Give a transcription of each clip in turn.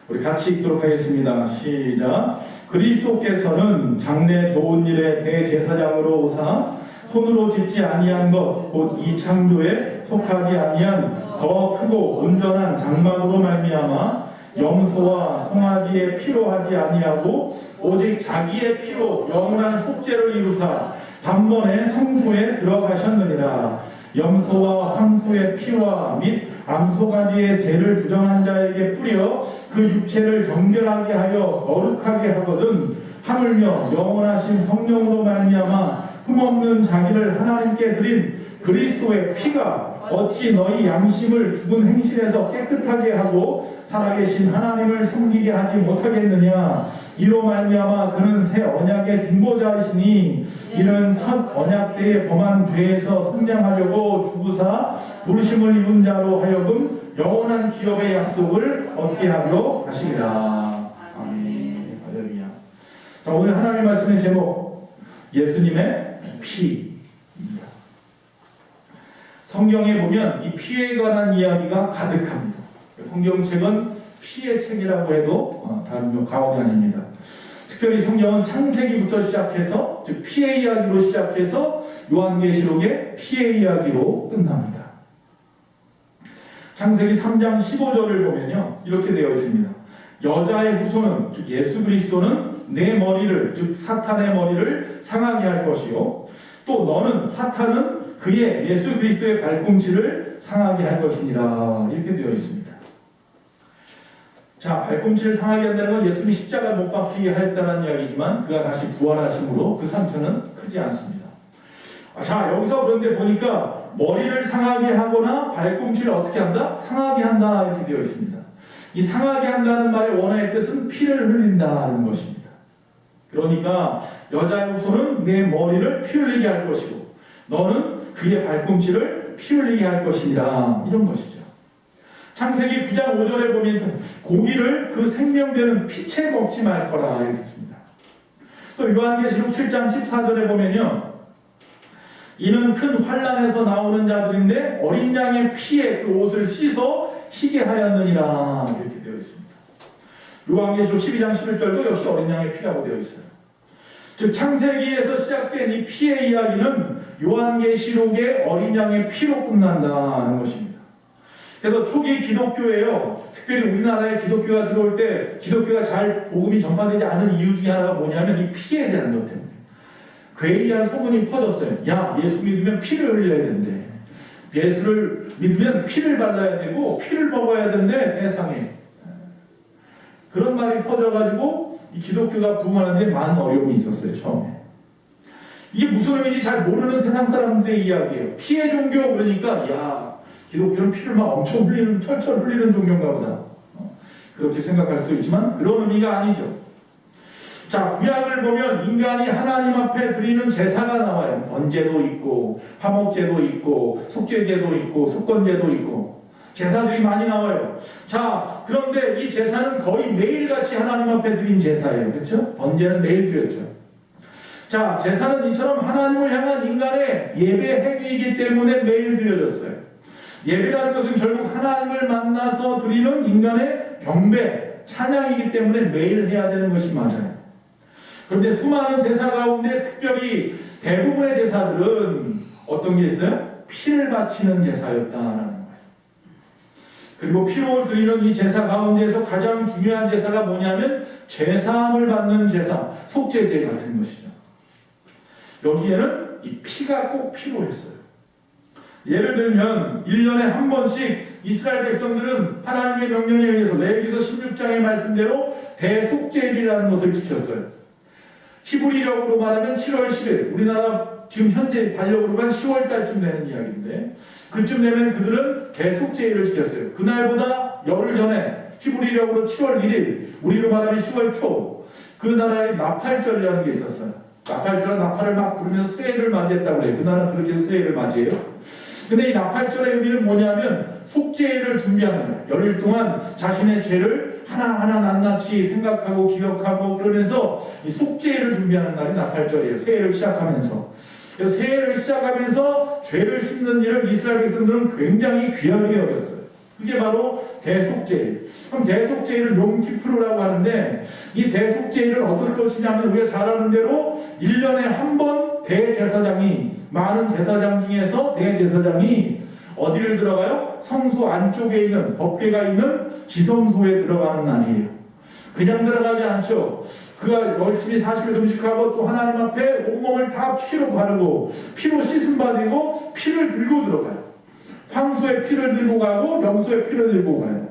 우리 같이 읽도록 하겠습니다. 시작. 그리스도께서는 장래 좋은 일의 대제사장으로 오사 손으로 짓지 아니한 것 곧 이 창조에 속하지 아니한 더 크고 온전한 장막으로 말미암아 염소와 송아지의 피로 하지 아니하고 오직 자기의 피로 영원한 속죄를 이루사 단번에 성소에 들어가셨느니라. 염소와 황소의 피와 및 암소가지의 죄를 부정한 자에게 뿌려 그 육체를 정결하게 하여 거룩하게 하거든 하물며 영원하신 성령으로 말미암아 흠없는 자기를 하나님께 드린 그리스도의 피가 어찌 너희 양심을 죽은 행실에서 깨끗하게 하고 살아계신 하나님을 섬기게 하지 못하겠느냐. 이로 말미암아 그는 새 언약의 중보자이시니 이는 첫 언약 때에 범한 죄에서 성장하려고 죽으사 부르심을 입은 자로 하여금 영원한 기업의 약속을 얻게 하려 하시리라. 아멘. 할렐루야. 자, 오늘 하나님 말씀의 제목 예수님의 피. 성경에 보면 이 피에 관한 이야기가 가득합니다. 성경책은 피의 책이라고 해도 다른 과언이 아닙니다. 특별히 성경은 창세기부터 시작해서 즉 피의 이야기로 시작해서 요한계시록의 피의 이야기로 끝납니다. 창세기 3장 15절을 보면요 이렇게 되어 있습니다. 여자의 후손은 즉 예수 그리스도는 내 머리를 즉 사탄의 머리를 상하게 할 것이요 또 너는 사탄은 그의 예수 그리스도의 발꿈치를 상하게 할 것이니라. 이렇게 되어 있습니다. 자, 발꿈치를 상하게 한다는 건 예수님이 십자가 못 박히게 하였다는 이야기지만 그가 다시 부활하심으로 그 상처는 크지 않습니다. 자, 여기서 그런데 보니까 머리를 상하게 하거나 발꿈치를 어떻게 한다? 상하게 한다 이렇게 되어 있습니다. 이 상하게 한다는 말의 원어의 뜻은 피를 흘린다는 것입니다. 그러니까 여자의 후손은 내 머리를 피 흘리게 할 것이고 너는 그의 발꿈치를 피 흘리게 할 것이니라. 이런 것이죠. 창세기 9장 5절에 보면 고기를 그 생명되는 피채 먹지 말 거라 이렇게 했습니다. 또 요한계시록 7장 14절에 보면요 이는 큰 환난에서 나오는 자들인데 어린 양의 피에 그 옷을 씻어 희게 하였느니라 이렇게 되어 있습니다. 요한계시록 12장 11절도 역시 어린 양의 피라고 되어 있어요. 즉 창세기에서 시작된 이 피의 이야기는 요한계시록의 어린 양의 피로 끝난다는 것입니다. 그래서 초기 기독교에요, 특별히 우리나라에 기독교가 들어올 때 기독교가 잘 복음이 전파되지 않은 이유 중에 하나가 뭐냐면 이 피에 대한 것 때문에 괴이한 소문이 퍼졌어요. 야, 예수 믿으면 피를 흘려야 된대. 예수를 믿으면 피를 발라야 되고 피를 먹어야 된대. 세상에 그런 말이 퍼져가지고 이 기독교가 부흥하는 데 많은 어려움이 있었어요. 처음에 이게 무슨 의미인지 잘 모르는 세상 사람들의 이야기예요. 피의 종교 그러니까 야 기독교는 피를 막 엄청 흘리는 철철 흘리는 종교인가 보다 그렇게 생각할 수도 있지만 그런 의미가 아니죠. 자, 구약을 보면 인간이 하나님 앞에 드리는 제사가 나와요. 번제도 있고 화목제도 있고 속죄제도 있고 속건제도 있고 제사들이 많이 나와요. 자, 그런데 이 제사는 거의 매일같이 하나님 앞에 드린 제사예요. 그렇죠? 번제는 매일 드렸죠. 자, 제사는 이처럼 하나님을 향한 인간의 예배 행위이기 때문에 매일 드려졌어요. 예배라는 것은 결국 하나님을 만나서 드리는 인간의 경배, 찬양이기 때문에 매일 해야 되는 것이 맞아요. 그런데 수많은 제사 가운데 특별히 대부분의 제사들은 어떤 게 있어요? 피를 바치는 제사였다라는 거예요. 그리고 피로 드리는 이 제사 가운데에서 가장 중요한 제사가 뭐냐면 죄사함을 받는 제사, 속죄제 같은 것이죠. 여기에는 이 피가 꼭 필요했어요. 예를 들면 1년에 한 번씩 이스라엘 백성들은 하나님의 명령에 의해서 레위기서 16장의 말씀대로 대속죄일이라는 것을 지켰어요. 히브리력으로 말하면 7월 10일, 우리나라 지금 현재 달력으로만 10월 달쯤 되는 이야기인데 그쯤 되면 그들은 대속죄일을 지켰어요. 그날보다 열흘 전에 히브리력으로 7월 1일, 우리로 말하면 10월 초 그 나라에 나팔절이라는 게 있었어요. 나팔절은 나팔을 막 부르면서 새해를 맞이했다고 해요. 그 나라는 그렇게 해서 새해를 맞이해요. 근데 이 나팔절의 의미는 뭐냐면 속죄일을 준비하는 거예요. 열흘 동안 자신의 죄를 하나하나 낱낱이 생각하고 기억하고 그러면서 이 속죄일을 준비하는 날이 나팔절이에요. 새해를 시작하면서. 그래서 새해를 시작하면서 죄를 씻는 일을 이스라엘 백성들은 굉장히 귀하게 여겼어요. 그게 바로 대속죄일. 그럼 대속죄일을 용키푸르라고 하는데 이 대속죄일은 어떨 것이냐면 우리가 잘 아는 대로 1년에 한 번 대제사장이 많은 제사장 중에서 대제사장이 어디를 들어가요? 성소 안쪽에 있는 법궤가 있는 지성소에 들어가는 날이에요. 그냥 들어가지 않죠. 그가 열심히 40일 금식하고 또 하나님 앞에 온몸을 다 피로 바르고 피로 씻음 받고 피를 들고 들어가요. 황소의 피를 들고 가고 염소의 피를 들고 가요.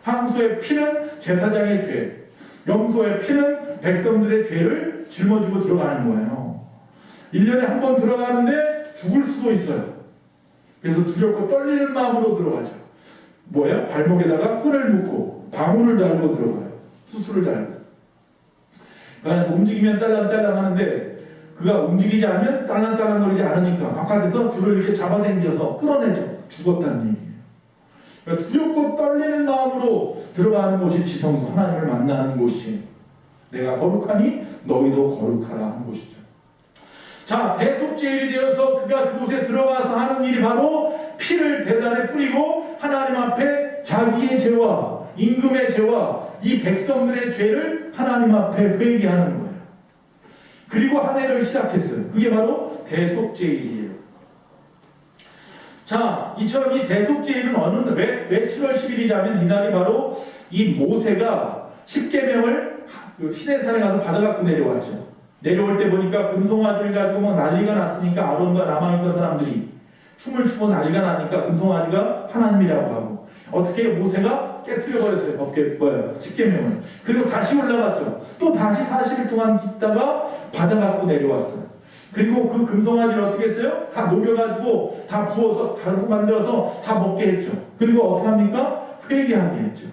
황소의 피는 제사장의 죄, 염소의 피는 백성들의 죄를 짊어지고 들어가는 거예요. 1년에 한 번 들어가는데 죽을 수도 있어요. 그래서 두렵고 떨리는 마음으로 들어가죠. 뭐예요? 발목에다가 끈을 묶고 방울을 달고 들어가요. 수술을 달고. 그 안에서 움직이면 딸랑딸랑 하는데 그가 움직이지 않으면 딸랑딸랑거리지 않으니까 바깥에서 줄을 이렇게 잡아당겨서 끌어내죠. 죽었다는 얘기예요. 그러니까 두렵고 떨리는 마음으로 들어가는 곳이 지성소, 하나님을 만나는 곳이 내가 거룩하니 너희도 거룩하라 하는 곳이죠. 자, 대속죄일이 되어서 그가 그곳에 들어가서 하는 일이 바로 피를 대단에 뿌리고 하나님 앞에 자기의 죄와 임금의 죄와 이 백성들의 죄를 하나님 앞에 회개하는 거예요. 그리고 한 해를 시작했어요. 그게 바로 대속죄일이에요. 자, 이처럼 이 대속죄일은 왜 7월 10일이냐면 이날이 바로 이 모세가 10계명을 시내산에 가서 받아갖고 내려왔죠. 내려올 때 보니까 금송아지를 가지고 막 난리가 났으니까 아론과 남아있던 사람들이 춤을 추고 난리가 나니까 금송아지가 하나님이라고 하고 어떻게 모세가 깨트려버렸어요. 법계 10계명을. 그리고 다시 올라갔죠. 또 다시 40일 동안 있다가 받아갖고 내려왔어요. 그리고 그 금송아지를 어떻게 했어요? 다 녹여가지고 다 부어서 가루 만들어서 다 먹게 했죠. 그리고 어떻게 합니까? 회개하게 했죠.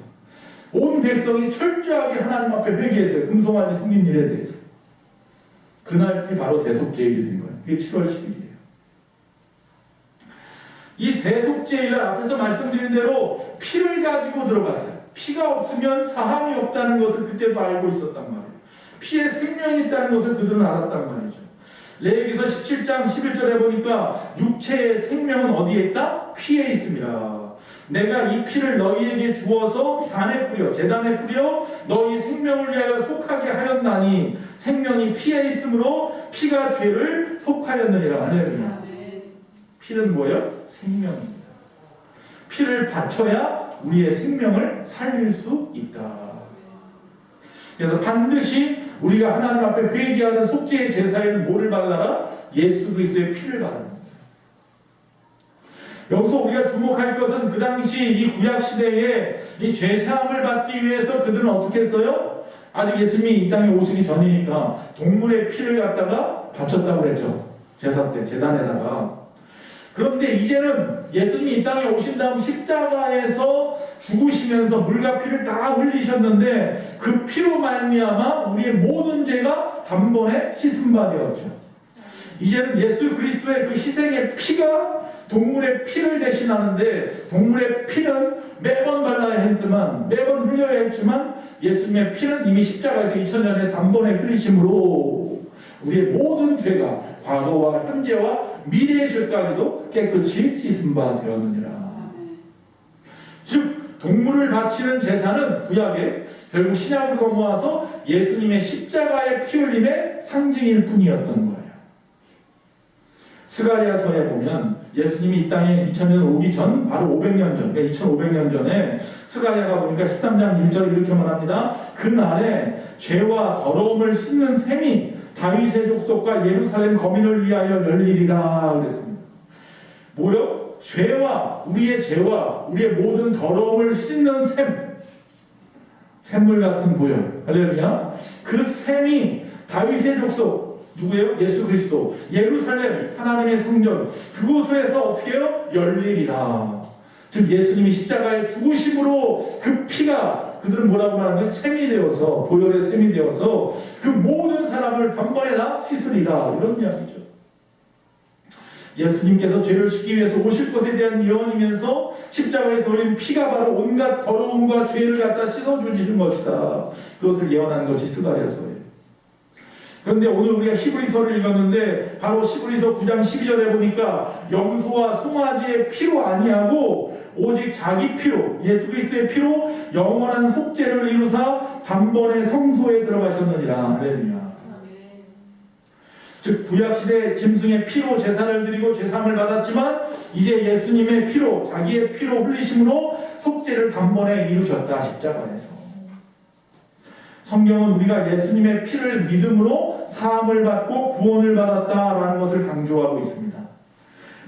온 백성이 철저하게 하나님 앞에 회개했어요. 금송아지 숨긴 일에 대해서. 그날이 바로 대속죄일이 된 거예요. 그게 7월 10일이에요. 이 대속죄일날 앞에서 말씀드린 대로 피를 가지고 들어갔어요. 피가 없으면 사함이 없다는 것을 그때도 알고 있었단 말이에요. 피에 생명이 있다는 것을 그들은 알았단 말이죠. 레위기서 17장 11절에 보니까 육체의 생명은 어디에 있다? 피에 있습니다. 내가 이 피를 너희에게 주어서 단에 뿌려 제단에 뿌려 너희 생명을 위하여 속하게 하였나니 생명이 피에 있으므로 피가 죄를 속하였느니라. 할렐루야. 피는 뭐예요? 생명입니다. 피를 바쳐야 우리의 생명을 살릴 수 있다. 그래서 반드시 우리가 하나님 앞에 회개하는 속죄의 제사에는 뭐를 발라라? 예수 그리스도의 피를 바릅니다. 여기서 우리가 주목할 것은 그 당시 이 구약 시대에 이 죄사함을 받기 위해서 그들은 어떻게 했어요? 아직 예수님이 이 땅에 오시기 전이니까 동물의 피를 갖다가 바쳤다고 그랬죠. 제사 때 제단에다가. 그런데 이제는 예수님이 이 땅에 오신 다음 십자가에서 죽으시면서 물과 피를 다 흘리셨는데 그 피로 말미암아 우리의 모든 죄가 단번에 씻음바 되었죠. 이제는 예수 그리스도의 그 희생의 피가 동물의 피를 대신하는데 동물의 피는 매번 발라야 했지만 매번 흘려야 했지만 예수님의 피는 이미 십자가에서 2000년 전에 단번에 흘리심으로 우리의 모든 죄가 과거와 현재와 미래의 죄까지도 깨끗이 씻은 바 되었느니라. 즉 동물을 바치는 제사는 구약에 결국 신약으로 넘어와서 예수님의 십자가의 피 흘림의 상징일 뿐이었던 거예요. 스가랴서에 보면 예수님이 이 땅에 2000년 오기 전 바로 500년 전, 그러니까 2500년 전에 스가랴가 보니까 13장 1절 이렇게 말합니다. 그날에 죄와 더러움을 씻는 셈이 다윗의 족속과 예루살렘 거민을 위하여 열리리라 그랬습니다. 뭐요? 죄와 우리의 모든 더러움을 씻는 샘물 같은 보혈. 할렐루야. 그 샘이 다윗의 족속 누구예요? 예수 그리스도. 예루살렘 하나님의 성전 그곳에서 어떻게 해요? 열리리라. 즉 예수님이 십자가에 죽으심으로 그 피가 그들은 뭐라고 말하는 거예요? 샘이 되어서 보혈의 샘이 되어서 그 모든 사람을 단번에 다 씻으리라. 이런 이야기죠. 예수님께서 죄를 씻기 위해서 오실 것에 대한 예언이면서 십자가에서 흘린 피가 바로 온갖 더러움과 죄를 갖다 씻어주시는 것이다. 그것을 예언한 것이 스가랴서예요. 그런데 오늘 우리가 히브리서를 읽었는데 바로 히브리서 9장 12절에 보니까 염소와 송아지의 피로 아니하고 오직 자기 피로 예수 그리스도의 피로 영원한 속죄를 이루사 단번에 성소에 들어가셨느니라. 할렐루야. 즉 구약시대 짐승의 피로 제사를 드리고 제사함을 받았지만 이제 예수님의 피로 자기의 피로 흘리심으로 속죄를 단번에 이루셨다. 십자가에서. 성경은 우리가 예수님의 피를 믿음으로 사함을 받고 구원을 받았다라는 것을 강조하고 있습니다.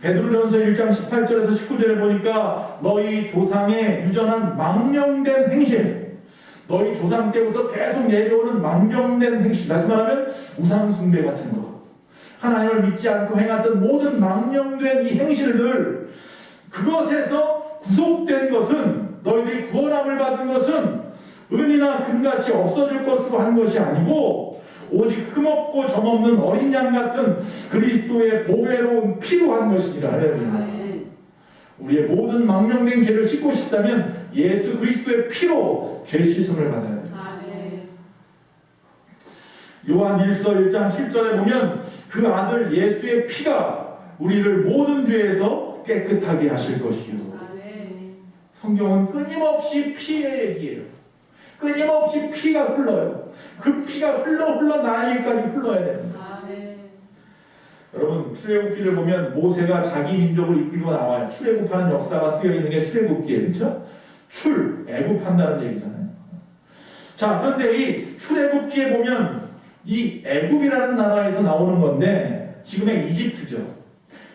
베드로전서 1장 18절에서 19절에 보니까 너희 조상의 유전한 망령된 행실, 너희 조상 때부터 계속 내려오는 망령된 행실, 다시 말하면 우상숭배 같은 것, 하나님을 믿지 않고 행했던 모든 망령된 이 행실들, 그것에서 구속된 것은, 너희들이 구원함을 받은 것은 은이나 금같이 없어질 것으로 한 것이 아니고 오직 흠없고 점없는 어린 양 같은 그리스도의 보배로운 피로 한 것이니라. 우리의 모든 망령된 죄를 씻고 싶다면 예수 그리스도의 피로 죄 씻음을 받아야 됩니다. 요한 1서 1장 7절에 보면 그 아들 예수의 피가 우리를 모든 죄에서 깨끗하게 하실 것이요. 성경은 끊임없이 피의 얘기예요. 끊임없이 피가 흘러요. 그 피가 흘러 나에게까지 흘러야 됩니다. 여러분 출애굽기를 보면 모세가 자기 민족을 이끌고 나와요. 출애굽하는 역사가 쓰여 있는 게 출애굽기에, 그렇죠? 애굽한다는 얘기잖아요. 자, 그런데 이 출애굽기에 보면 이 애굽이라는 나라에서 나오는 건데 지금의 이집트죠.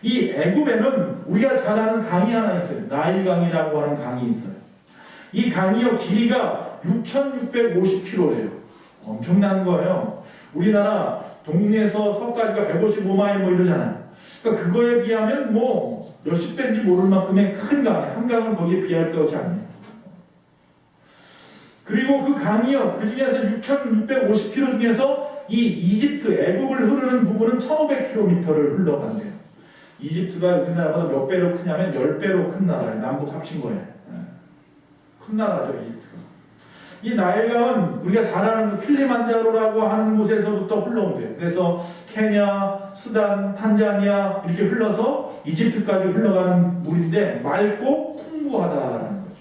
이 애굽에는 우리가 잘 아는 강이 하나 있어요. 나일강이라고 하는 강이 있어요. 이 강이요 길이가 6,650km래요. 엄청난 거예요. 우리나라 동네에서 서까지가 155마일 뭐 이러잖아요. 그러니까 그거에 비하면 뭐 몇십 배인지 모를 만큼의 큰 강이에요. 한강은 거기에 비할 것이 아니에요. 그리고 그 강이요 그 중에서 6,650km 중에서 이 이집트 애굽을 흐르는 부분은 1,500km를 흘러간대요. 이집트가 우리나라보다 몇 배로 크냐면 10배로 큰 나라예요. 남북 합친 거예요. 큰 나라죠, 이집트가. 이 나일강은 우리가 잘 아는 킬리만자로라고 하는 곳에서부터 흘러온대요. 그래서 케냐, 수단, 탄자니아 이렇게 흘러서 이집트까지 흘러가는 물인데 맑고 풍부하다라는 거죠.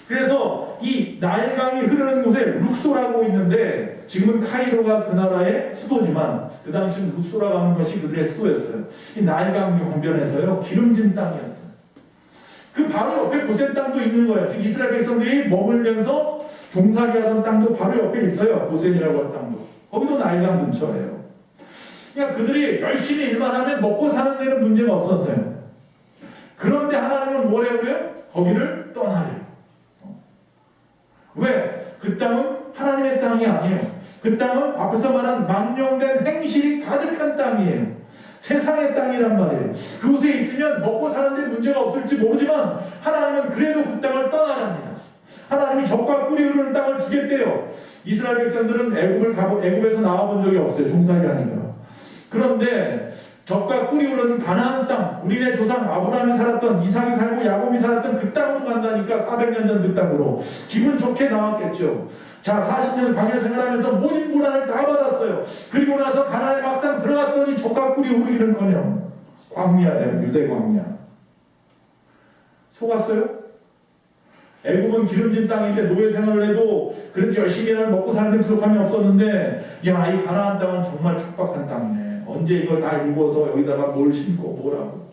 그래서 이 나일강이 흐르는 곳에 룩소라고 있는데 지금은 카이로가 그 나라의 수도지만 그 당시는 룩소라고 하는 것이 그들의 수도였어요. 이 나일강 강변에서요 기름진 땅이었어요. 그 바로 옆에 고센 땅도 있는 거예요. 즉 이스라엘 백성들이 머물면서 종살이 하던 땅도 바로 옆에 있어요. 고센이라고 하는 땅도. 거기도 나일강 근처예요. 그러니까 그들이 열심히 일만 하면 먹고 사는 데는 문제가 없었어요. 그런데 하나님은 뭐래고요? 거기를 떠나래요. 왜? 그 땅은 하나님의 땅이 아니에요. 그 땅은 앞에서 말한 망령된 행실이 가득한 땅이에요. 세상의 땅이란 말이에요. 그곳에 있으면 먹고 사는 데 문제가 없을지 모르지만 하나님은 그래도 그 땅을 떠나랍니다. 하나님이 젖과 꿀이 흐르는 땅을 주겠대요. 이스라엘 백성들은 애굽에서 나와본 적이 없어요. 종살이 하니까. 그런데 젖과 꿀이 흐르는 가나안 땅, 우리네 조상 아브라함이 살았던, 이삭이 살고 야곱이 살았던 그 땅으로 간다니까 400년 전 그 땅으로. 기분 좋게 나왔겠죠. 자, 40년 광야 생활하면서 모진 고난을 다 받았어요. 그리고 나서 가나안에 막상 들어갔더니 젖과 꿀이 흐르기는커녕 광야예요. 유대 광야. 속았어요? 애굽은 기름진 땅인데 노예 생활을 해도 그래도 열심히 먹고 사는 데 부족함이 없었는데 야, 이 가나안 땅은 정말 촉박한 땅이네. 언제 이걸 다 읽어서 여기다가 뭘 심고 뭐라고.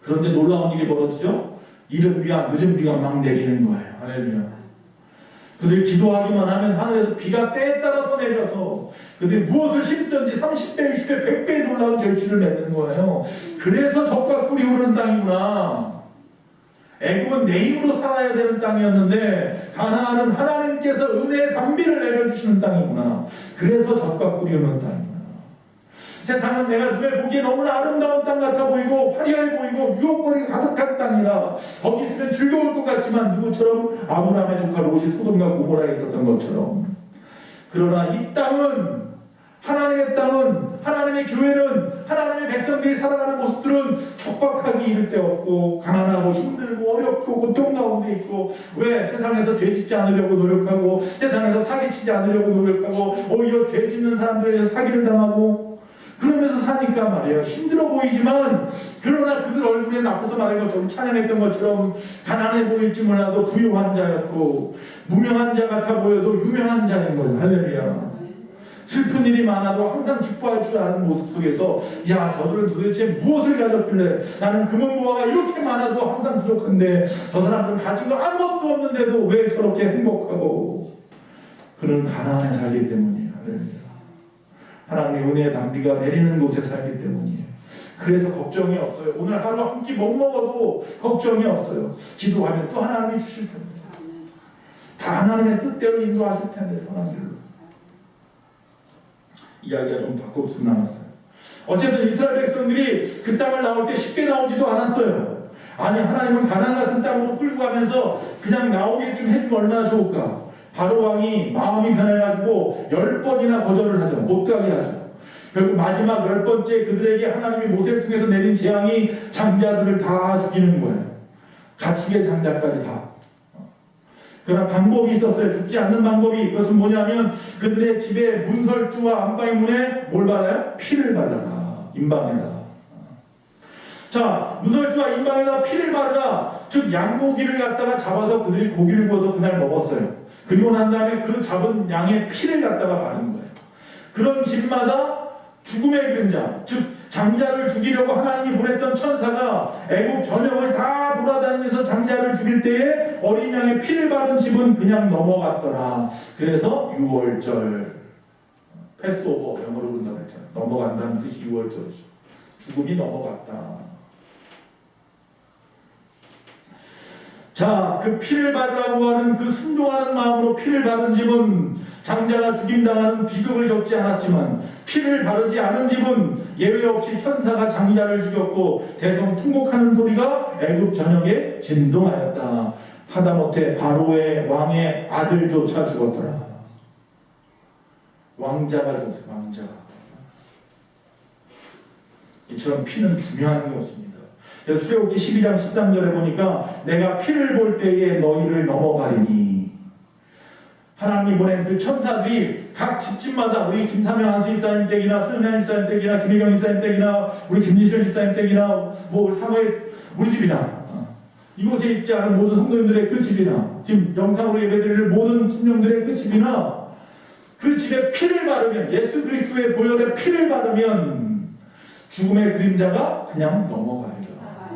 그런데 놀라운 일이 벌어지죠. 이른 비와 늦은 비가 막 내리는 거예요. 할렐루야. 그들이 기도하기만 하면 하늘에서 비가 때에 따라서 내려서 그들이 무엇을 심든지 30배, 60배, 100배의 놀라운 결실을 맺는 거예요. 그래서 젖과 꿀이 흐르는 땅이구나. 애굽은 내 힘으로 살아야 되는 땅이었는데 가나안은 하나님께서 은혜의 담비를 내려주시는 땅이구나. 그래서 젖과 꿀이 흐르는 땅이구나. 세상은 내가 눈에 보기에 너무나 아름다운 땅 같아 보이고 화려해 보이고 유혹거리가 가득한 땅이라 거기 있으면 즐거울 것 같지만 누구처럼 아브라함의 조카 롯이 소돔과 고모라에 있었던 것처럼. 그러나 이 땅은 하나님의 땅은, 하나님의 교회는 하나님의 백성들이 살아가는 모습들은 촉박하기 이를 데 없고 가난하고 힘들고 어렵고 고통 가운데 있고, 왜 세상에서 죄 짓지 않으려고 노력하고 세상에서 사기치지 않으려고 노력하고 오히려 죄 짓는 사람들에게 사기를 당하고 그러면서 사니까 말이에요. 힘들어 보이지만 그러나 그들 얼굴에 앞서서 말한 것처럼 찬양했던 것처럼 가난해 보일지 몰라도 부유한 자였고 무명한 자 같아 보여도 유명한 자인 거예요. 할렐루야. 슬픈 일이 많아도 항상 기뻐할 줄 아는 모습 속에서 야, 저들은 도대체 무엇을 가졌길래 나는 금은보화가 이렇게 많아도 항상 부족한데 저 사람들은 가진 거 아무것도 없는데도 왜 저렇게 행복하고, 그런 가난에 살기 때문이에요. 하나님의 은혜의 담비가 내리는 곳에 살기 때문이에요. 그래서 걱정이 없어요. 오늘 하루 한 끼 못 먹어도 걱정이 없어요. 기도하면 또 하나님이 주실 텐데, 다 하나님의 뜻대로 인도하실 텐데 선한 길로. 이야기가 좀 바꿔서 나눴어요. 어쨌든 이스라엘 백성들이 그 땅을 나올 때 쉽게 나오지도 않았어요. 아니, 하나님은 가나안 같은 땅으로 끌고 가면서 그냥 나오게끔 해주면 얼마나 좋을까. 바로 왕이 마음이 변해가지고 10번이나 거절을 하죠. 못 가게 하죠. 결국 마지막 10번째 그들에게 하나님이 모세를 통해서 내린 재앙이 장자들을 다 죽이는 거예요. 가축의 장자까지 다. 그러나 방법이 있었어요. 죽지 않는 방법이. 그것은 뭐냐면 그들의 집에 문설주와 안방의 문에 뭘 발라요? 피를 발라라. 인방에다. 자, 문설주와 인방에다 피를 바르라. 즉 양고기를 갖다가 잡아서 그들이 고기를 구워서 그날 먹었어요. 그리고 난 다음에 그 잡은 양의 피를 갖다가 바른 거예요. 그런 집마다 죽음의 그림자, 즉 장자를 죽이려고 하나님이 보냈던 천사가 애국 전역을 다 돌아다니면서 장자를 죽일 때에 어린 양의 피를 바른 집은 그냥 넘어갔더라. 그래서 6월절, 패스오버, 영어로 본다고 했잖아요. 넘어간다는 뜻이 6월절이죠. 죽음이 넘어갔다. 자, 그 피를 바르라고 하는 그 순종하는 마음으로 피를 바른 집은 장자가 죽임당하는 비극을 겪지 않았지만, 피를 바르지 않은 집은 예외 없이 천사가 장자를 죽였고 대성통곡하는 소리가 애굽 전역에 진동하였다. 하다못해 바로의 왕의 아들조차 죽었더라. 왕자가 죽었어요. 왕자가. 이처럼 피는 중요한 것입니다. 그래서 출애굽기 12장 13절에 보니까 내가 피를 볼 때에 너희를 넘어가리니, 하나님이 보낸 그 천사들이 각 집집마다, 우리 김삼영 안수 집사님 댁이나 소연양 집사님 댁이나 김혜경 집사님 댁이나 우리 김진실 집사님 댁이나 뭐 사모의 우리 집이나 이곳에 있지 않은 모든 성도님들의 그 집이나 지금 영상으로 예배드릴 모든 신령들의 그 집이나 그 집에 피를 바르면, 예수 그리스도의 보혈에 피를 바르면 죽음의 그림자가 그냥 넘어가리라.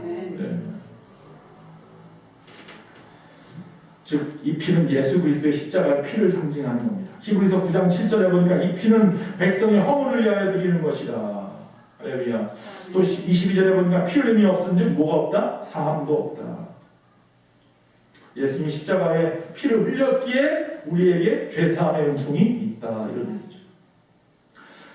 네. 즉 이 피는 예수 그리스도의 십자가의 피를 상징하는 겁니다. 히브리서 9장 7절에 보니까 이 피는 백성의 허물을 위하여 드리는 것이다. 할렐루야. 또 22절에 보니까 피 흘림이 없은즉 뭐가 없다? 사함도 없다. 예수님이 십자가에 피를 흘렸기에 우리에게 죄사함의 은총이 있다. 이런 얘기죠.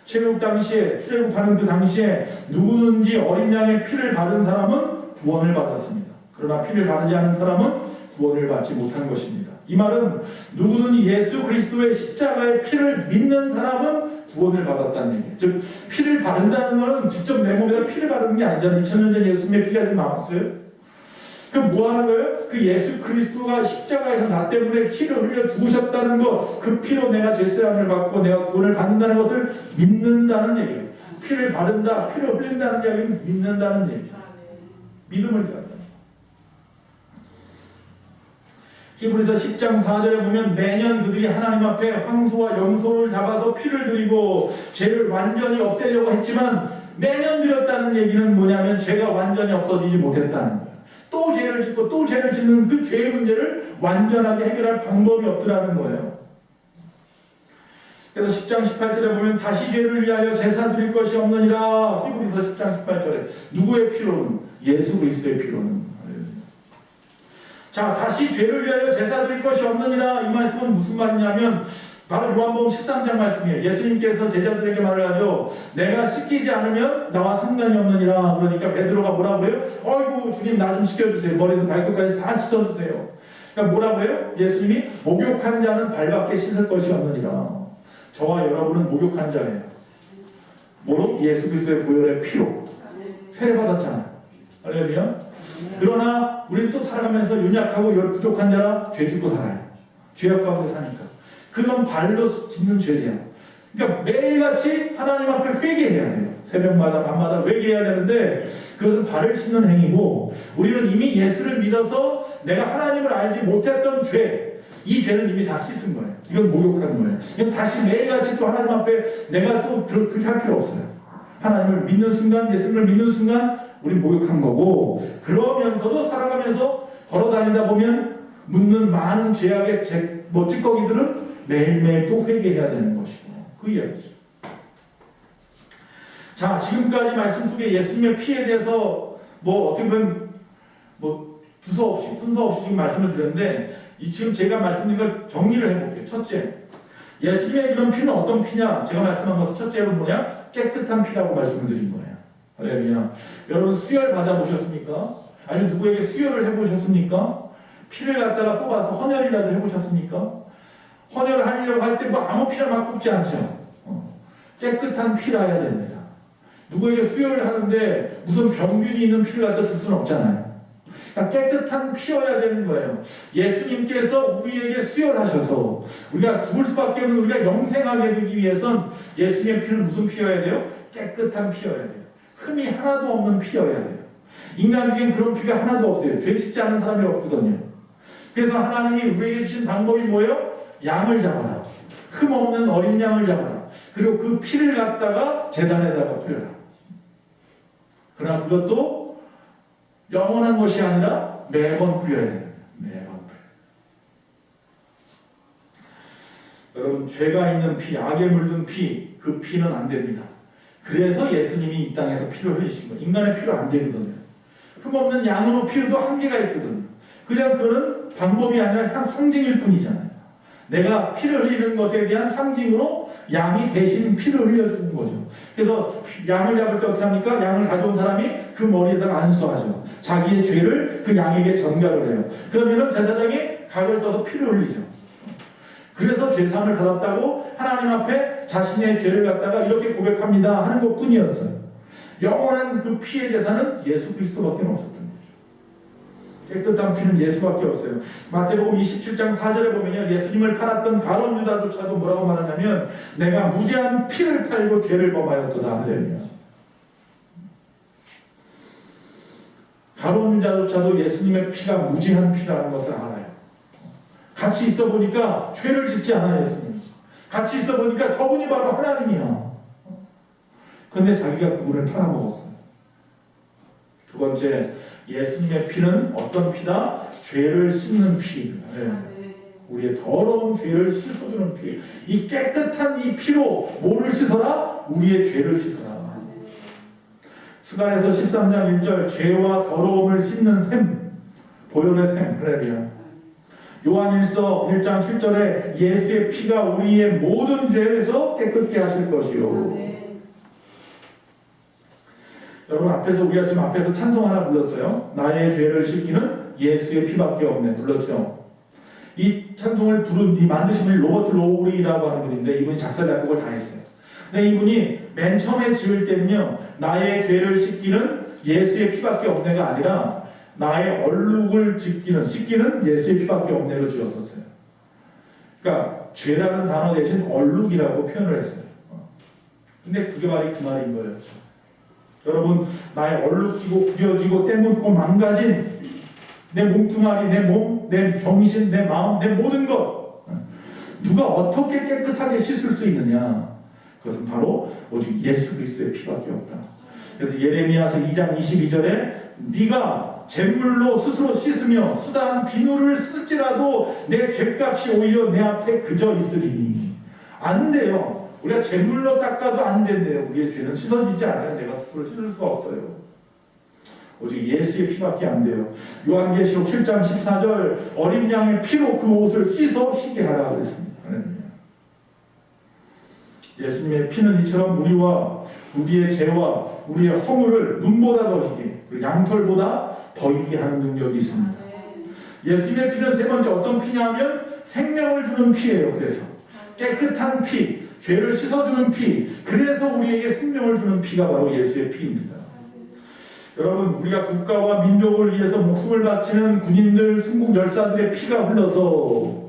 출애굽 당시에, 출애굽하는 그 당시에 누구든지 어린 양의 피를 바른 사람은 구원을 받았습니다. 그러나 피를 바르지 않은 사람은 구원을 받지 못한 것입니다. 이 말은 누구든지 예수 그리스도의 십자가의 피를 믿는 사람은 구원을 받았다는 얘기예요. 즉 피를 바른다는 것은 직접 내 몸에다 피를 바르는 게 아니잖아요. 2000년 전 예수님의 피가 지금 나왔어요. 그럼 뭐 하는 거예요? 그 예수 그리스도가 십자가에서 나 때문에 피를 흘려 죽으셨다는 것, 그 피로 내가 죄사함을 받고 내가 구원을 받는다는 것을 믿는다는 얘기예요. 피를 바른다, 피를 흘린다는 이야기는 믿는다는 얘기죠. 믿음을 가져요. 히브리서 10장 4절에 보면 매년 그들이 하나님 앞에 황소와 염소를 잡아서 피를 드리고 죄를 완전히 없애려고 했지만, 매년 드렸다는 얘기는 뭐냐면 죄가 완전히 없어지지 못했다는 거예요. 또 죄를 짓고 또 죄를 짓는 그 죄의 문제를 완전하게 해결할 방법이 없더라는 거예요. 그래서 10장 18절에 보면 다시 죄를 위하여 제사 드릴 것이 없느니라. 히브리서 10장 18절에 누구의 피로는? 예수 그리스도의 피로는. 자, 다시 죄를 위하여 제사 드릴 것이 없느니라. 이 말씀은 무슨 말이냐면 바로 요한복음 13장 말씀이에요. 예수님께서 제자들에게 말을 하죠. 내가 씻기지 않으면 나와 상관이 없느니라. 그러니까 베드로가 뭐라 그래요? 어이구 주님 나 좀 씻겨주세요. 머리도 발끝까지 다 씻어주세요. 그러니까 뭐라 그래요? 예수님이 목욕한 자는 발밖에 씻을 것이 없느니라. 저와 여러분은 목욕한 자예요. 뭐로? 예수 그리스도의 보혈의 피로 세례받았잖아요. 할렐루야. 그러나 우리는 또 살아가면서 연약하고 부족한 자라 죄 짓고 살아요. 죄악 가운데 사니까. 그건 발로 짓는 죄예요. 그러니까 매일같이 하나님 앞에 회개해야 돼요. 새벽마다 밤마다 회개해야 되는데 그것은 발을 씻는 행위고, 우리는 이미 예수를 믿어서 내가 하나님을 알지 못했던 죄, 이 죄는 이미 다 씻은 거예요. 이건 목욕하는 거예요. 이건 다시 매일같이 또 하나님 앞에 내가 또 그렇게 할 필요 없어요. 하나님을 믿는 순간, 예수님을 믿는 순간 우리 목욕한 거고, 그러면서도 살아가면서 걸어다니다 보면 묻는 많은 죄악의 찌꺼기들은 매일매일 또 회개해야 되는 것이고, 그 이야기죠. 자, 지금까지 말씀 속에 예수님의 피에 대해서 어떻게 보면 두서 없이 순서 없이 지금 말씀을 드렸는데, 지금 제가 말씀드린 걸 정리를 해볼게요. 첫째, 예수님의 이런 피는 어떤 피냐? 제가 말씀한 것은 첫째로 뭐냐? 깨끗한 피라고 말씀을 드린 거예요. 할렐루야. 여러분 수혈 받아보셨습니까? 아니면 누구에게 수혈을 해보셨습니까? 피를 갖다가 뽑아서 헌혈이라도 해보셨습니까? 헌혈을 하려고 할 때 아무 피나 막 뽑지 않죠. 깨끗한 피라야 됩니다. 누구에게 수혈을 하는데 무슨 병균이 있는 피를 갖다 줄 수는 없잖아요. 그러니까 깨끗한 피여야 되는 거예요. 예수님께서 우리에게 수혈하셔서 우리가 죽을 수밖에 없는, 우리가 영생하게 되기 위해선 예수님의 피는 무슨 피여야 돼요? 깨끗한 피여야 돼요. 흠이 하나도 없는 피여야 돼요. 인간 중엔 그런 피가 하나도 없어요. 죄 짓지 않은 사람이 없거든요. 그래서 하나님이 우리에게 주신 방법이 뭐예요? 양을 잡아라. 흠 없는 어린 양을 잡아라. 그리고 그 피를 갖다가 제단에다가 뿌려라. 그러나 그것도 영원한 것이 아니라 매번 뿌려야 돼요. 매번 뿌려. 여러분, 죄가 있는 피, 악에 물든 피, 그 피는 안 됩니다. 그래서 예수님이 이 땅에서 피를 흘리신 거예요. 인간의 피로 안 되거든요. 흠없는 양으로 피로도 한계가 있거든요. 그냥 그거는 방법이 아니라 상징일 뿐이잖아요. 내가 피를 흘리는 것에 대한 상징으로 양이 대신 피를 흘려주는 거죠. 그래서 양을 잡을 때 어떻게 합니까? 양을 가져온 사람이 그 머리에다가 안수하죠. 자기의 죄를 그 양에게 전가를 해요. 그러면은 제사장이 각을 떠서 피를 흘리죠. 그래서 죄사함을 받았다고 하나님 앞에 자신의 죄를 갖다가 이렇게 고백합니다 하는 것 뿐이었어요. 영원한 그 피의 제사는 예수 그리스도밖에 없었던 거죠. 깨끗한 피는 예수밖에 없어요. 마태복음 27장 4절에 보면요, 예수님을 팔았던 가룟 유다조차도 뭐라고 말하냐면, 내가 무죄한 피를 팔고 죄를 범하였도다. 할렐루야. 가룟 유다조차도 예수님의 피가 무죄한 피라는 것을 알아요. 같이 있어 보니까 죄를 짓지 않아요. 예수님 같이 있어 보니까 저분이 바로 하나님이야. 그런데 자기가 그분을 팔아먹었어요. 두 번째, 예수님의 피는 어떤 피다? 죄를 씻는 피입니다. 네. 우리의 더러운 죄를 씻어주는 피. 이 깨끗한 이 피로 뭐를 씻어라? 우리의 죄를 씻어라. 스가랴서 13장 1절, 죄와 더러움을 씻는 샘, 보혈의 샘. 할렐루야. 요한일서 1장 7절에 예수의 피가 우리의 모든 죄에서 깨끗게 하실 것이요. 여러분, 앞에서 우리가 지금 앞에서 찬송 하나 불렀어요. 나의 죄를 씻기는 예수의 피밖에 없네. 불렀죠. 이 찬송을 이 만드신 분이 로버트 로우리라고 하는 분인데, 이분이 작사 작곡을 다 했어요. 근데 이분이 맨 처음에 지을 때는요, 나의 죄를 씻기는 예수의 피밖에 없네가 아니라 나의 얼룩을 씻기는 예수의 피밖에 없네로 지었었어요. 그러니까 죄라는 단어 대신 얼룩이라고 표현을 했어요. 근데 그게 바로 그 말인 거였죠. 여러분, 나의 얼룩지고 구겨지고 때묻고 망가진 내 몸뚱아리, 내 몸, 내 정신, 내 마음, 내 모든 것, 누가 어떻게 깨끗하게 씻을 수 있느냐? 그것은 바로 오직 예수 그리스도의 피밖에 없다. 그래서 예레미야서 2장 22절에 네가 잿물로 스스로 씻으며 수다한 비누를 쓸지라도 내 죄값이 오히려 내 앞에 그저 있으리니. 안 돼요. 우리가 잿물로 닦아도 안 된대요. 우리의 죄는 씻어지지 않아요. 내가 스스로 씻을 수가 없어요. 오직 예수의 피밖에 안 돼요. 요한계시록 7장 14절, 어린 양의 피로 그 옷을 씻어 쉬게 하라 그랬습니다. 예수님의 피는 이처럼 우리의 죄와 우리의 허물을 눈보다 더 희게, 그리고 양털보다 더 희게 하는 능력이 있습니다. 예수님의 피는 세 번째 어떤 피냐 하면 생명을 주는 피예요. 그래서 깨끗한 피, 죄를 씻어주는 피, 그래서 우리에게 생명을 주는 피가 바로 예수의 피입니다. 여러분, 우리가 국가와 민족을 위해서 목숨을 바치는 군인들, 순국 열사들의 피가 흘러서,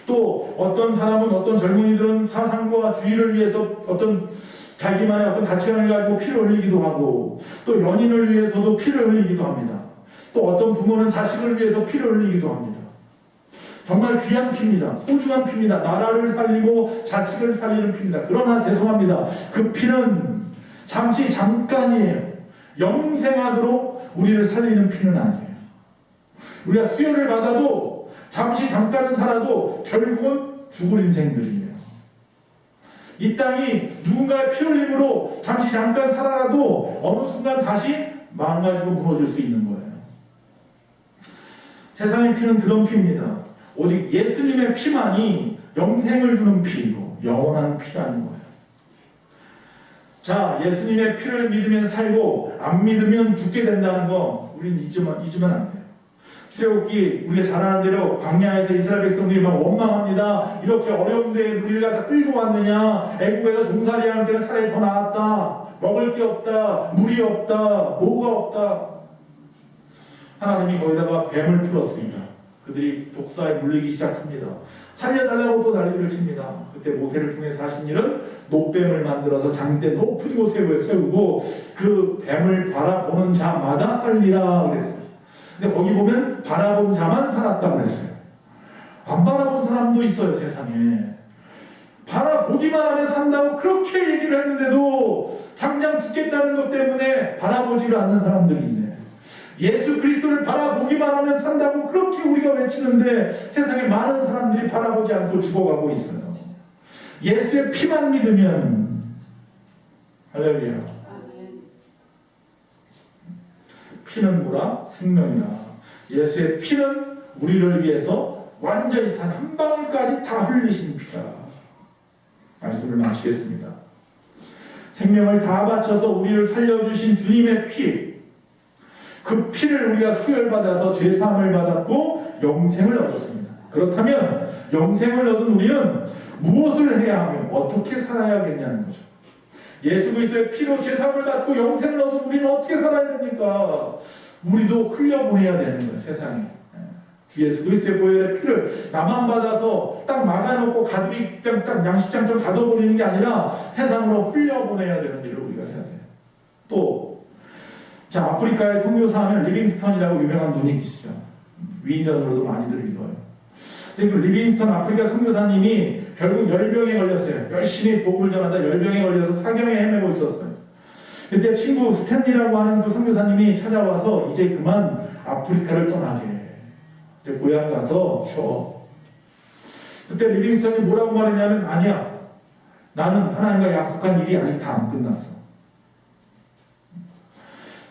또 어떤 사람은, 어떤 젊은이들은 사상과 주의를 위해서 어떤 자기만의 어떤 가치관을 가지고 피를 흘리기도 하고, 또 연인을 위해서도 피를 흘리기도 합니다. 또 어떤 부모는 자식을 위해서 피를 흘리기도 합니다. 정말 귀한 피입니다. 소중한 피입니다. 나라를 살리고 자식을 살리는 피입니다. 그러나 죄송합니다. 그 피는 잠시 잠깐이에요. 영생하도록 우리를 살리는 피는 아니에요. 우리가 수혈을 받아도 잠시 잠깐은 살아도 결국은 죽을 인생들이에요. 이 땅이 누군가의 피 흘림으로 잠시 잠깐 살아라도 어느 순간 다시 망가지고 무너질 수 있는 거예요. 세상의 피는 그런 피입니다. 오직 예수님의 피만이 영생을 주는 피이고 영원한 피라는 거예요. 자, 예수님의 피를 믿으면 살고 안 믿으면 죽게 된다는 거 우리는 잊으면 안 돼요. 출애굽기 우리가 잘 아는 대로 광야에서 이스라엘 백성들이 막 원망합니다. 이렇게 어려운데 우리를 갖다 끌고 왔느냐. 애국에서 종살이하는 데가 차라리 더 나았다. 먹을 게 없다. 물이 없다. 뭐가 없다. 하나님이 거기다가 뱀을 풀었습니다. 그들이 독사에 물리기 시작합니다. 살려달라고 또 난리를 칩니다. 그때 모세를 통해서 하신 일은 노뱀을 만들어서 장대 높은 곳에 세우고 그 뱀을 바라보는 자마다 살리라 그랬어요. 근데 거기 보면 바라본 자만 살았다고 그랬어요. 안 바라본 사람도 있어요, 세상에. 바라보기만 하면 산다고 그렇게 얘기를 했는데도 당장 죽겠다는 것 때문에 바라보지를 않는 사람들이 있네. 예수 그리스도를 바라보기만 하면 산다고 그렇게 우리가 외치는데 세상에 많은 사람들이 바라보지 않고 죽어가고 있어요. 예수의 피만 믿으면 할렐루야. 피는 뭐라? 생명이라. 예수의 피는 우리를 위해서 완전히 단 한 방울까지 다 흘리신 피다. 말씀을 마치겠습니다. 생명을 다 바쳐서 우리를 살려주신 주님의 피, 그 피를 우리가 수혈받아서 죄사함을 받았고 영생을 얻었습니다. 그렇다면 영생을 얻은 우리는 무엇을 해야 하며 어떻게 살아야겠냐는 거죠. 예수 그리스도의 피로 죄사함을 받고 영생을 얻은 우리는 어떻게 살아야 됩니까? 우리도 흘려보내야 되는 거예요, 세상에. 주 예수 그리스도의 보혈의 피를 나만 받아서 딱 막아놓고 가두리 딱 양식장처럼 가둬버리는 게 아니라 세상으로 흘려보내야 되는 일을 우리가 해야 돼요. 또 자, 아프리카의 선교사 하면 리빙스턴이라고 유명한 분이 계시죠. 위인전으로도 많이들 읽어요. 근데 그 리빙스턴 아프리카 선교사님이 결국 열병에 걸렸어요. 열심히 복음을 전하다 열병에 걸려서 사경에 헤매고 있었어요. 그때 친구 스탠리라고 하는 그 선교사님이 찾아와서 이제 그만 아프리카를 떠나게. 이제 고향 가서 쉬어. 그때 리빙스턴이 뭐라고 말했냐면 아니야. 나는 하나님과 약속한 일이 아직 다 안 끝났어.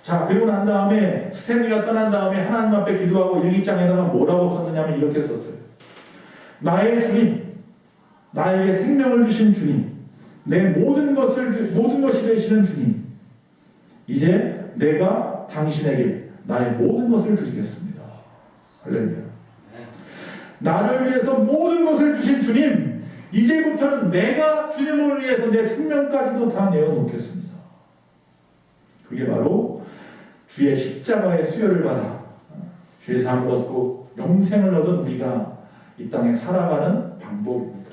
자, 그리고 난 다음에 스탠리가 떠난 다음에 하나님 앞에 기도하고 일기장에다가 뭐라고 썼느냐면 이렇게 썼어요. 나의 주님, 나에게 생명을 주신 주님, 내 모든 것이 되시는 주님, 이제 내가 당신에게 나의 모든 것을 드리겠습니다. 할렐루야. 나를 위해서 모든 것을 주신 주님, 이제부터는 내가 주님을 위해서 내 생명까지도 다 내어놓겠습니다. 그게 바로 주의 십자가의 수혈을 받아 죄사함을 얻고 영생을 얻은 우리가 이 땅에 살아가는 방법입니다.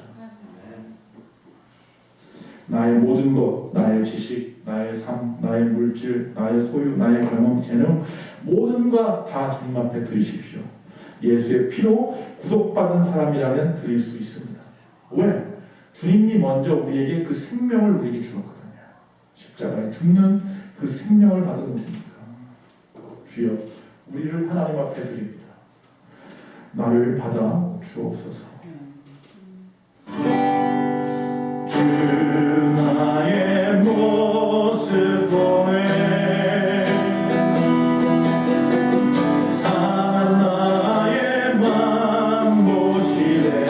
나의 모든 것, 나의 지식, 나의 삶, 나의 물질, 나의 소유, 나의 경험, 재능 모든 것 다 주님 앞에 드리십시오. 예수의 피로 구속받은 사람이라면 드릴 수 있습니다. 왜? 주님이 먼저 우리에게 그 생명을 우리에게 주었거든요. 십자가에 죽는 그 생명을 받은 것입니까? 주여, 우리를 하나님 앞에 드립니다. 나를 받아 주옵소서. 주 나의 모습 보내 상한 나의 맘 보시네.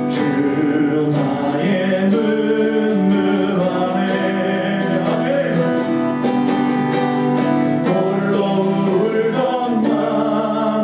주 나의 눈물 안에 홀로 울던 맘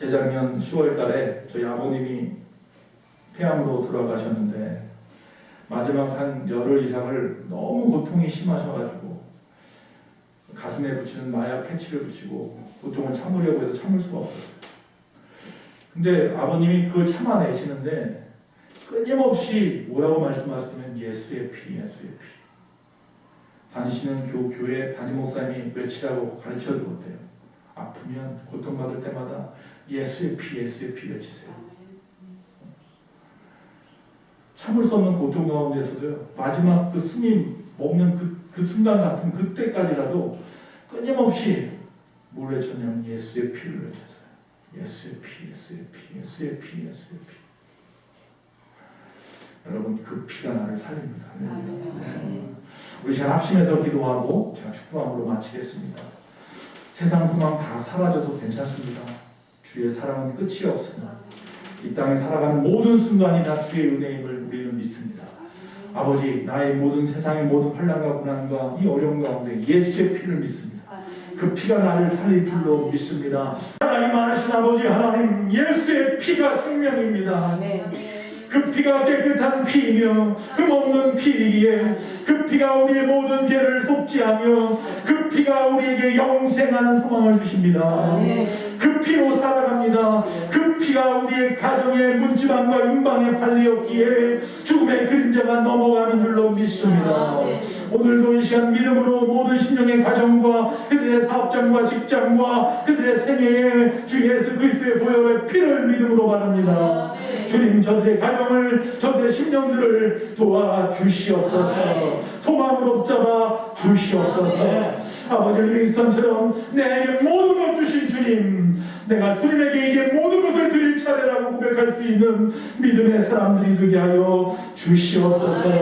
재작년 10월 달에 저희 아버님이 폐암으로 돌아가셨는데 마지막 한 열흘 이상을 너무 고통이 심하셔가지고 가슴에 붙이는 마약 패치를 붙이고 고통을 참으려고 해도 참을 수가 없었어요. 근데 아버님이 그걸 참아내시는데 끊임없이 뭐라고 말씀하시냐면 예수의 피, 예수의 피. 다니시는 교회 담임 목사님이 며칠하고 가르쳐 주었대요. 아프면 고통받을 때마다 예수의 피, 예수의 피 외치세요. 참을 수 없는 고통 가운데서도요, 마지막 그 숨이 먹는 그 순간 같은 그때까지라도 끊임없이 뭘 외쳤냐면 예수의 피를 외쳤어요. 예수의 피, 예수의 피, 예수의 피, 예수의 피. 여러분, 그 피가 나를 살립니다. 우리 시간 합심해서 기도하고 제가 축복함으로 마치겠습니다. 세상 소망 다 사라져도 괜찮습니다. 주의 사랑은 끝이 없으나 이 땅에 살아가는 모든 순간이 다 주의 은혜임을 우리는 믿습니다. 아버지, 나의 모든 세상의 모든 환난과 고난과 이 어려움 가운데 예수의 피를 믿습니다. 그 피가 나를 살릴 줄로 믿습니다. 하나님 많으신 아버지 하나님, 예수의 피가 생명입니다. 그 피가 깨끗한 피이며 흠없는 피이기에 그 피가 우리의 모든 죄를 속지하며 그 피가 우리에게 영생하는 소망을 주십니다. 그 피로 살아갑니다. 그 피가 우리의 가정의 문지방과 윤방에 발리었기에 죽음의 그림자가 넘어가는 줄로 믿습니다. 오늘도 이 시간 믿음으로 모든 심령의 가정과 그들의 사업장과 직장과 그들의 생애에 주 예수 그리스도의 보혈의 피를 믿음으로 바랍니다. 주님, 저들의 가정을, 저들의 심령들을 도와주시옵소서. 소망으로 붙잡아 주시옵소서. 아버지, 리빙스턴처럼 내게 모든 것 주신 주님, 내가 주님에게 이제 모든 것을 드릴 차례라고 고백할 수 있는 믿음의 사람들이 되게 하여 주시옵소서.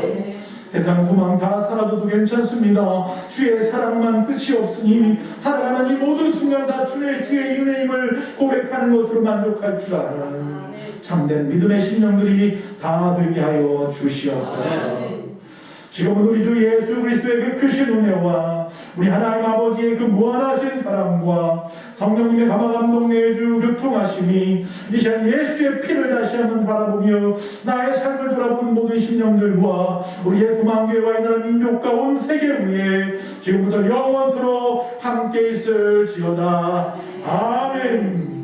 세상 소망 다 사라져도 괜찮습니다. 주의 사랑만 끝이 없으니 살아가는 이 모든 순간 다 주의 은혜임을 고백하는 것으로 만족할 줄 아는 참된 믿음의 심령들이 다 되게 하여 주시옵소서. 지금은 우리 주 예수 그리스도의 그 크신 은혜와 우리 하나님 아버지의 그 무한하신 사랑과 성령님의 감화감동 내주 교통하심이 이 시간 예수의 피를 다시 한번 바라보며 나의 삶을 돌아보는 모든 심령들과 우리 예수만교회와 이 나라 민족과 온 세계 위에 지금부터 영원토록 함께 있을지어다. 아멘.